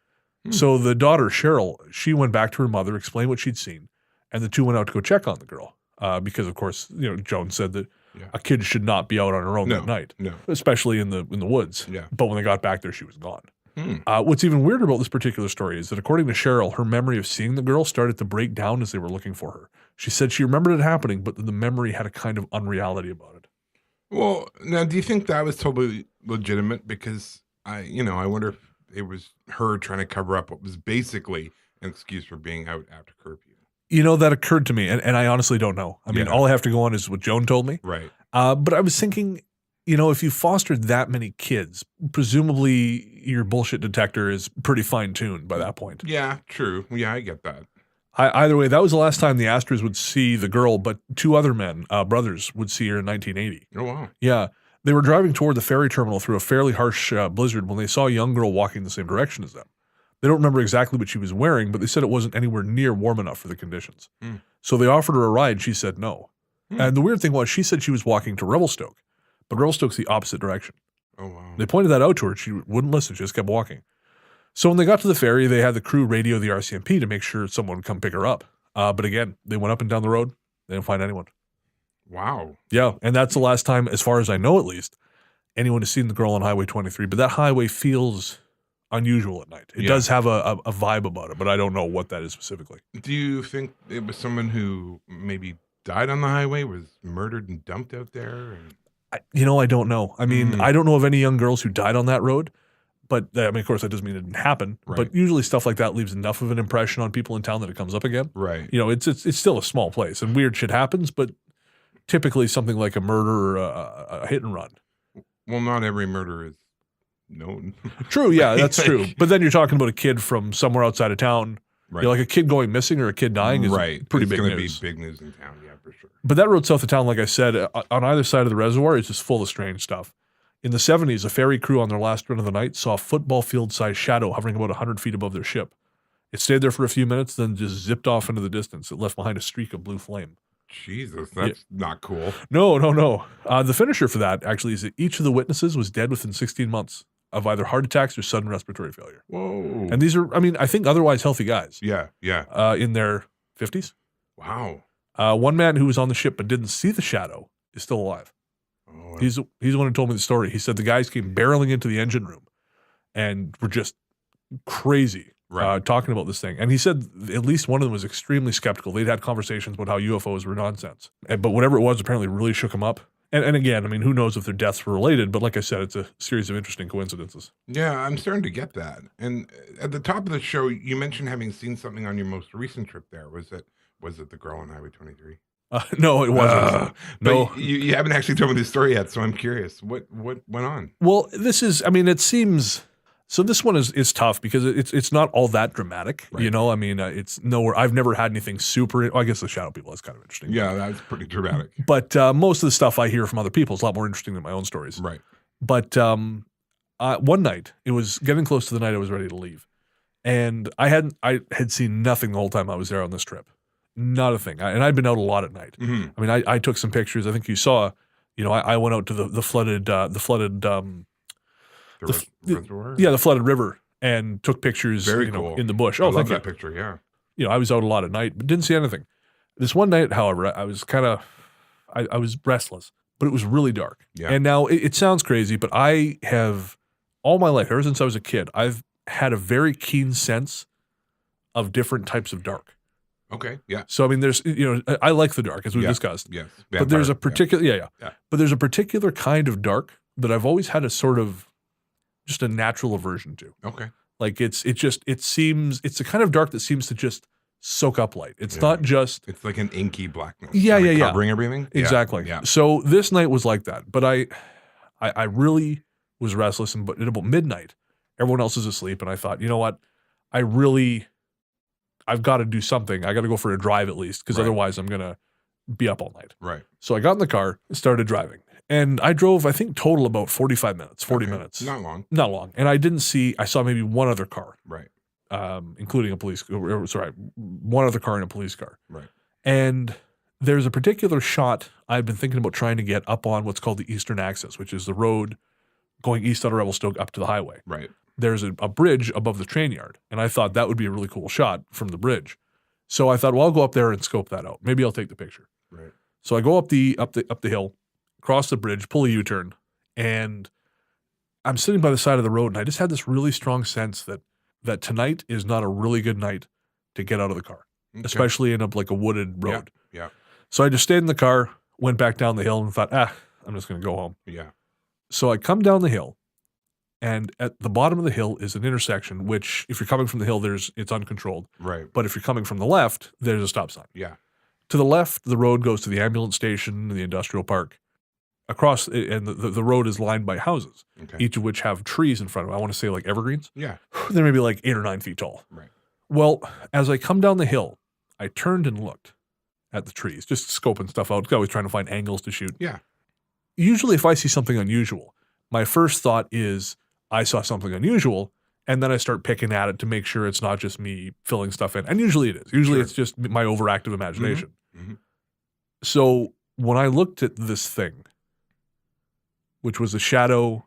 So the daughter, Cheryl, she went back to her mother, explained what she'd seen, and the two went out to go check on the girl because, of course, Joan said that a kid should not be out on her own that night, especially in the woods. Yeah. But when they got back there, she was gone. What's even weirder about this particular story is that according to Cheryl, her memory of seeing the girl started to break down as they were looking for her. She said she remembered it happening, but the memory had a kind of unreality about it. Well, now, do you think that was totally legitimate? Because I wonder if it was her trying to cover up what was basically an excuse for being out after curfew. That occurred to me, and I honestly don't know. I mean, all I have to go on is what Joan told me. Right. But I was thinking, if you fostered that many kids, presumably your bullshit detector is pretty fine-tuned by that point. Yeah, true. Yeah, I get that. Either way, that was the last time the Astors would see the girl, but two other men, brothers, would see her in 1980. Oh, wow. Yeah. They were driving toward the ferry terminal through a fairly harsh blizzard when they saw a young girl walking the same direction as them. They don't remember exactly what she was wearing, but they said it wasn't anywhere near warm enough for the conditions. So they offered her a ride. She said no. And the weird thing was she said she was walking to Revelstoke, but Revelstoke's the opposite direction. Oh, wow. They pointed that out to her. She wouldn't listen. She just kept walking. So when they got to the ferry, they had the crew radio the RCMP to make sure someone would come pick her up. But again, they went up and down the road. They didn't find anyone. Wow. Yeah, and that's the last time, as far as I know at least, anyone has seen the girl on Highway 23. But that highway feels unusual at night. It does have a vibe about it, but I don't know what that is specifically. Do you think it was someone who maybe died on the highway, was murdered and dumped out there? I don't know. I mean, I don't know of any young girls who died on that road. But, of course, that doesn't mean it didn't happen. Right. But usually stuff like that leaves enough of an impression on people in town that it comes up again. Right. It's still a small place, and weird shit happens, but typically something like a murder or a hit and run. Well, not every murder is known. True, yeah, that's true. But then you're talking about a kid from somewhere outside of town. Right. Like a kid going missing or a kid dying is pretty big news. It's going to be big news in town, yeah, for sure. But that road south of town, like I said, on either side of the reservoir is just full of strange stuff. In the 70s, a ferry crew on their last run of the night saw a football field-sized shadow hovering about 100 feet above their ship. It stayed there for a few minutes, then just zipped off into the distance. It left behind a streak of blue flame. Jesus, that's not cool. No. The finisher for that, actually, is that each of the witnesses was dead within 16 months of either heart attacks or sudden respiratory failure. Whoa. And these are, I think otherwise healthy guys. Yeah. In their 50s. Wow. One man who was on the ship but didn't see the shadow is still alive. Oh, he's the one who told me the story. He said the guys came barreling into the engine room and were just crazy talking about this thing. And he said at least one of them was extremely skeptical. They'd had conversations about how UFOs were nonsense. But whatever it was apparently really shook him up. And again, who knows if their deaths were related, but like I said, it's a series of interesting coincidences. Yeah, I'm starting to get that. And at the top of the show, you mentioned having seen something on your most recent trip there. Was it the girl on Highway 23? No, it wasn't. No, you haven't actually told me the story yet, so I'm curious. What went on? Well, this is. It seems. So this one is tough because it's not all that dramatic. Right. It's nowhere. I've never had anything super. I guess the shadow people is kind of interesting. Yeah, that's pretty dramatic. But most of the stuff I hear from other people is a lot more interesting than my own stories. Right. But one night, it was getting close to the night I was ready to leave, and I had seen nothing the whole time I was there on this trip. Not a thing. And I'd been out a lot at night. Mm-hmm. I took some pictures. I think you saw, I went out to the flooded reservoir? Yeah, the flooded river and took pictures cool. in the bush. I love that picture, yeah. I was out a lot at night, but didn't see anything. This one night, however, I was I was restless, but it was really dark. Yeah. And now it sounds crazy, but I have all my life, ever since I was a kid, I've had a very keen sense of different types of dark. Okay. Yeah. So there's I like the dark as we've discussed. Yes. But there's a particular But there's a particular kind of dark that I've always had a sort of just a natural aversion to. Okay. Like it seems it's the kind of dark that seems to just soak up light. It's not just it's like an inky blackness. Yeah. Covering everything. Exactly. Yeah. So this night was like that. But I really was restless, and but at about midnight, everyone else is asleep, and I thought, you know what? I've got to do something. I got to go for a drive at least, because otherwise I'm going to be up all night. Right. So I got in the car and started driving. And I drove, I think, total about 45 minutes, 40 minutes. Not long. Not long. And I saw maybe one other car. Right. including one other car and a police car. Right. And there's a particular shot I've been thinking about trying to get up on what's called the Eastern Axis, which is the road going east out of Revelstoke up to the highway. Right. There's a bridge above the train yard, and I thought that would be a really cool shot from the bridge. So I thought, well, I'll go up there and scope that out. Maybe I'll take the picture. Right. So I go up the hill, cross the bridge, pull a U-turn, and I'm sitting by the side of the road, and I just had this really strong sense that tonight is not a really good night to get out of the car, especially in a wooded road. Yeah. So I just stayed in the car, went back down the hill, and thought, I'm just going to go home. Yeah. So I come down the hill, and at the bottom of the hill is an intersection, which if you're coming from the hill, it's uncontrolled. Right. But if you're coming from the left, there's a stop sign. Yeah. To the left, the road goes to the ambulance station and the industrial park. Across, and the road is lined by houses, each of which have trees in front of it. I want to say like evergreens. Yeah. They're maybe like 8 or 9 feet tall. Right. Well, as I come down the hill, I turned and looked at the trees, just scoping stuff out. Always trying to find angles to shoot. Yeah. Usually if I see something unusual, my first thought is I saw something unusual, and then I start picking at it to make sure it's not just me filling stuff in. And usually it is. Usually it's just my overactive imagination. Mm-hmm. So when I looked at this thing, which was a shadow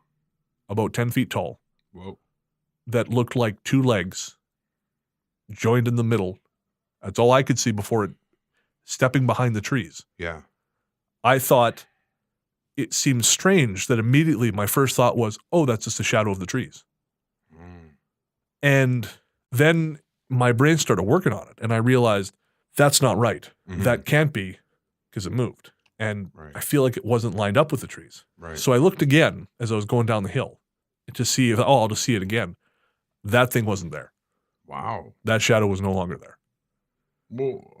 about 10 feet tall, Whoa. that looked like 2 legs joined in the middle. That's all I could see before it stepping behind the trees. Yeah. I thought it seemed strange that immediately my first thought was, oh, that's just the shadow of the trees. And then my brain started working on it, and I realized that's not right. Mm-hmm. That can't be because it moved. And I feel like it wasn't lined up with the trees. Right. So I looked again as I was going down the hill to see if, I'll just see it again. That thing wasn't there. Wow. That shadow was no longer there. Well,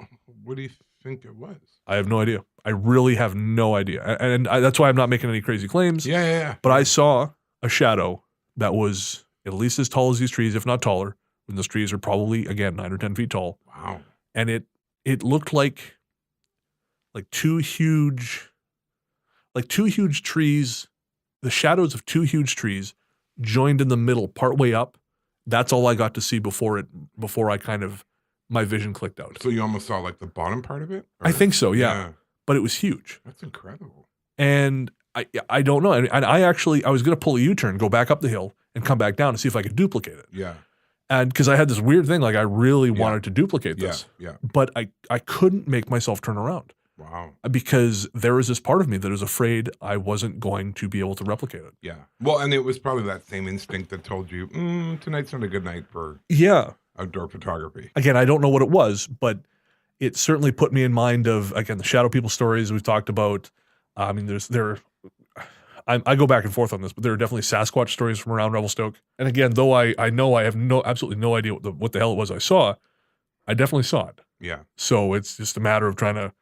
what do you think it was? I have no idea. I really have no idea. And that's why I'm not making any crazy claims. Yeah. But I saw a shadow that was at least as tall as these trees, if not taller. And those trees are probably, again, 9 or 10 feet tall. Wow. And it looked like two huge trees, the shadows of 2 huge trees joined in the middle, partway up. That's all I got to see before I kind of, my vision clicked out. So you almost saw like the bottom part of it? Or? I think so, yeah. But it was huge. That's incredible. And I don't know. And I was going to pull a U-turn, go back up the hill and come back down and see if I could duplicate it. Yeah. And because I had this weird thing, like I really wanted to duplicate this. Yeah. But I couldn't make myself turn around. Wow. Because there was this part of me that was afraid I wasn't going to be able to replicate it. Yeah. Well, and it was probably that same instinct that told you, tonight's not a good night for outdoor photography. Again, I don't know what it was, but it certainly put me in mind of, again, the shadow people stories we've talked about. I mean, I go back and forth on this, but there are definitely Sasquatch stories from around Revelstoke. And again, though I know I have absolutely no idea what the hell it was I saw, I definitely saw it. Yeah. So it's just a matter of trying to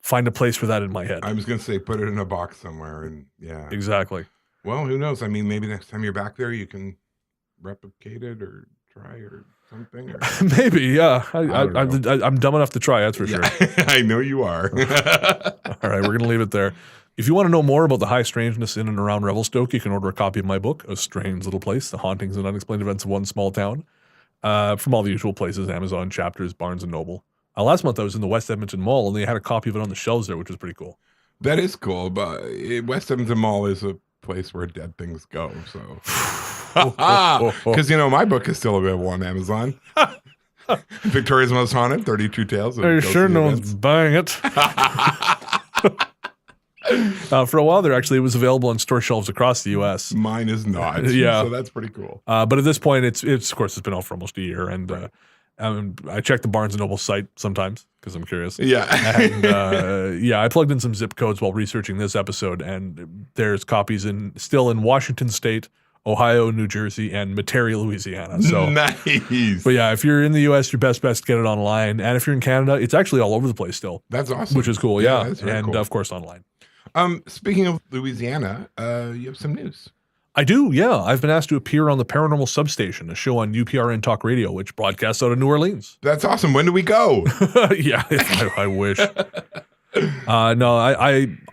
find a place for that in my head. I was going to say, put it in a box somewhere. And yeah. Exactly. Well, who knows? I mean, maybe next time you're back there, you can replicate it or try or something. Or... Maybe, yeah. I'm dumb enough to try, that's for sure. I know you are. All right, we're going to leave it there. If you want to know more about the high strangeness in and around Revelstoke, you can order a copy of my book, A Strange Little Place, The Hauntings and Unexplained Events of One Small Town, from all the usual places, Amazon, Chapters, Barnes & Noble. Last month I was in the West Edmonton Mall, and they had a copy of it on the shelves there, which was pretty cool. That is cool, but West Edmonton Mall is a place where dead things go, so. Because, my book is still available on Amazon. Victoria's Most Haunted, 32 Tales. Are you sure no one's buying it? For a while there, actually, it was available on store shelves across the U.S. Mine is not. Yeah. So that's pretty cool. But at this point, it's of course, it's been out for almost a year. And I check the Barnes & Noble site sometimes because I'm curious. Yeah. And I plugged in some zip codes while researching this episode. And there's copies still in Washington State, Ohio, New Jersey, and Metairie, Louisiana. So nice. But yeah, if you're in the U.S., your best to get it online. And if you're in Canada, it's actually all over the place still. That's awesome. Which is cool, yeah. And cool. Of course, online. Speaking of Louisiana, you have some news. I do, yeah. I've been asked to appear on the Paranormal Substation, a show on UPRN Talk Radio, which broadcasts out of New Orleans. That's awesome. When do we go? Yeah, I wish. No,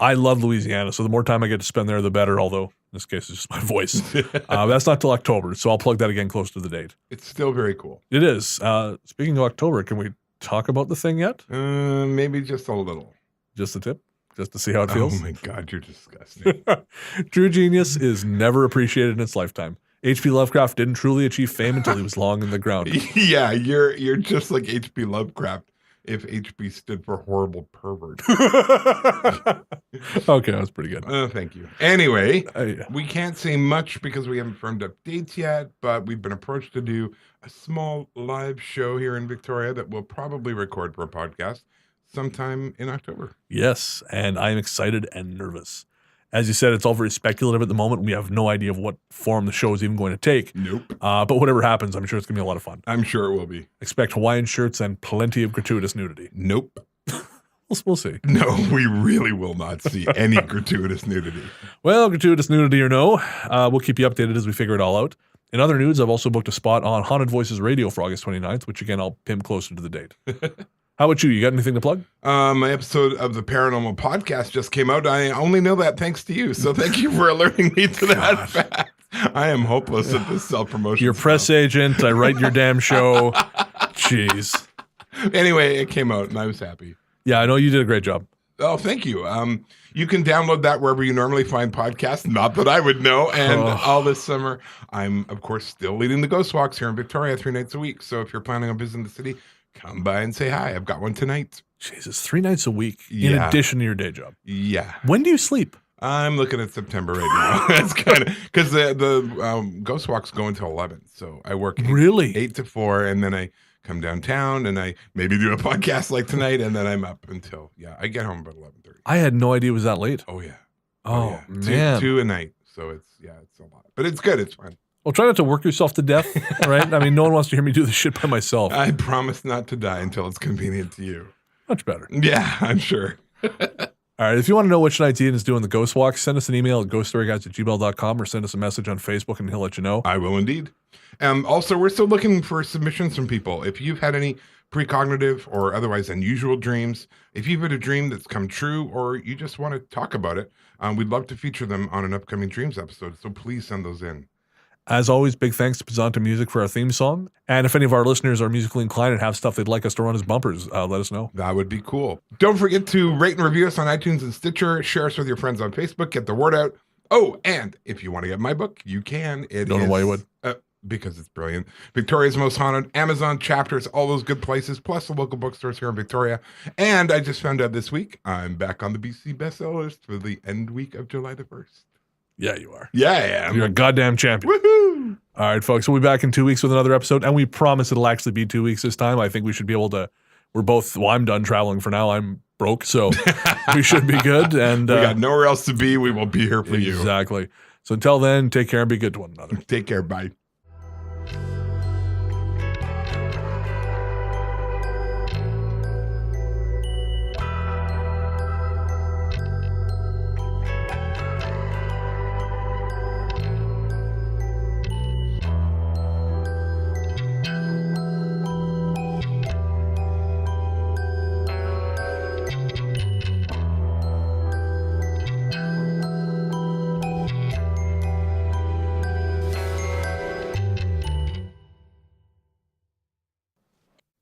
I love Louisiana, so the more time I get to spend there, the better, although in this case it's just my voice. That's not till October, so I'll plug that again close to the date. It's still very cool. It is. Speaking of October, can we talk about the thing yet? Maybe just a little. Just a tip? Just to see how it feels? Oh my God, you're disgusting. True genius is never appreciated in its lifetime. H.P. Lovecraft didn't truly achieve fame until he was long in the ground. Yeah, you're just like H.P. Lovecraft if H.P. stood for horrible pervert. Okay, that was pretty good. Thank you. Anyway, Yeah. we can't say much because we haven't firmed up dates yet, but we've been approached to do a small live show here in Victoria that we'll probably record for a podcast sometime in October. Yes, and I'm excited and nervous. As you said, it's all very speculative at the moment. We have no idea of what form the show is even going to take. Nope. But whatever happens, I'm sure it's going to be a lot of fun. I'm sure it will be. Expect Hawaiian shirts and plenty of gratuitous nudity. Nope. We'll see. No, we really will not see any gratuitous nudity. Well, gratuitous nudity or no, we'll keep you updated as we figure it all out. In other news, I've also booked a spot on Haunted Voices Radio for August 29th, which again, I'll pin closer to the date. How about you? You got anything to plug? My episode of the Paranormal Podcast just came out. I only know that thanks to you. So thank you for alerting me to that fact. I am hopeless at this self-promotion. Your press agent, I write your damn show. Jeez. Anyway, it came out and I was happy. Yeah, I know you did a great job. Oh, thank you. You can download that wherever you normally find podcasts. Not that I would know. And all this summer, I'm, of course, still leading the Ghost Walks here in Victoria 3 nights a week. So if you're planning on visiting the city, come by and say hi. I've got one tonight. Jesus, 3 nights a week in addition to your day job. Yeah. When do you sleep? I'm looking at September right now. That's kind of because the Ghost Walks go until 11. So I work Really? 8 to 4, and then I come downtown and I maybe do a podcast like tonight, and then I'm up until I get home about 11:30. I had no idea it was that late. Oh yeah. Oh, man. Two a night. So it's a lot, but it's good. It's fun. Well, try not to work yourself to death, right? I mean, no one wants to hear me do this shit by myself. I promise not to die until it's convenient to you. Much better. Yeah, I'm sure. All right, if you want to know which nights Ian is doing the Ghost Walk, send us an email at ghoststoryguys@gmail.com or send us a message on Facebook and he'll let you know. I will indeed. Also, we're still looking for submissions from people. If you've had any precognitive or otherwise unusual dreams, if you've had a dream that's come true or you just want to talk about it, we'd love to feature them on an upcoming Dreams episode. So please send those in. As always, big thanks to Pizzanta Music for our theme song. And if any of our listeners are musically inclined and have stuff they'd like us to run as bumpers, let us know. That would be cool. Don't forget to rate and review us on iTunes and Stitcher. Share us with your friends on Facebook. Get the word out. Oh, and if you want to get my book, you can. Don't know why you would. Because it's brilliant. Victoria's Most Haunted, Amazon chapters, all those good places, plus the local bookstores here in Victoria. And I just found out this week, I'm back on the BC bestsellers for the end week of July the 1st. Yeah, you are. Yeah, I am. You're a goddamn champion. Woohoo! All right, folks. We'll be back in 2 weeks with another episode, and we promise it'll actually be 2 weeks this time. I think we should be able to. We're both. Well, I'm done traveling for now. I'm broke, so we should be good. And we got nowhere else to be. We will be here for you. Exactly. So until then, take care and be good to one another. Take care. Bye.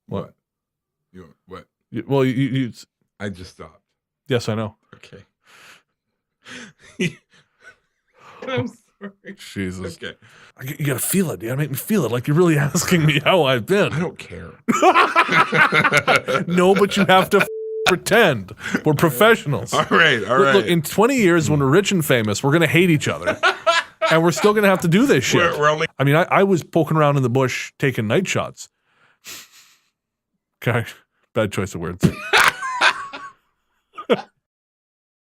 What? What? Well, you. I just stopped. Yes, I know. Okay. I'm sorry. Jesus. Okay. You gotta feel it. You gotta make me feel it. Like you're really asking me how I've been. I don't care. No, but you have to pretend. We're professionals. All right. Look, in 20 years, when we're rich and famous, we're gonna hate each other. And we're still gonna have to do this shit. We're only. I mean, I was poking around in the bush taking night shots. Okay, bad choice of words.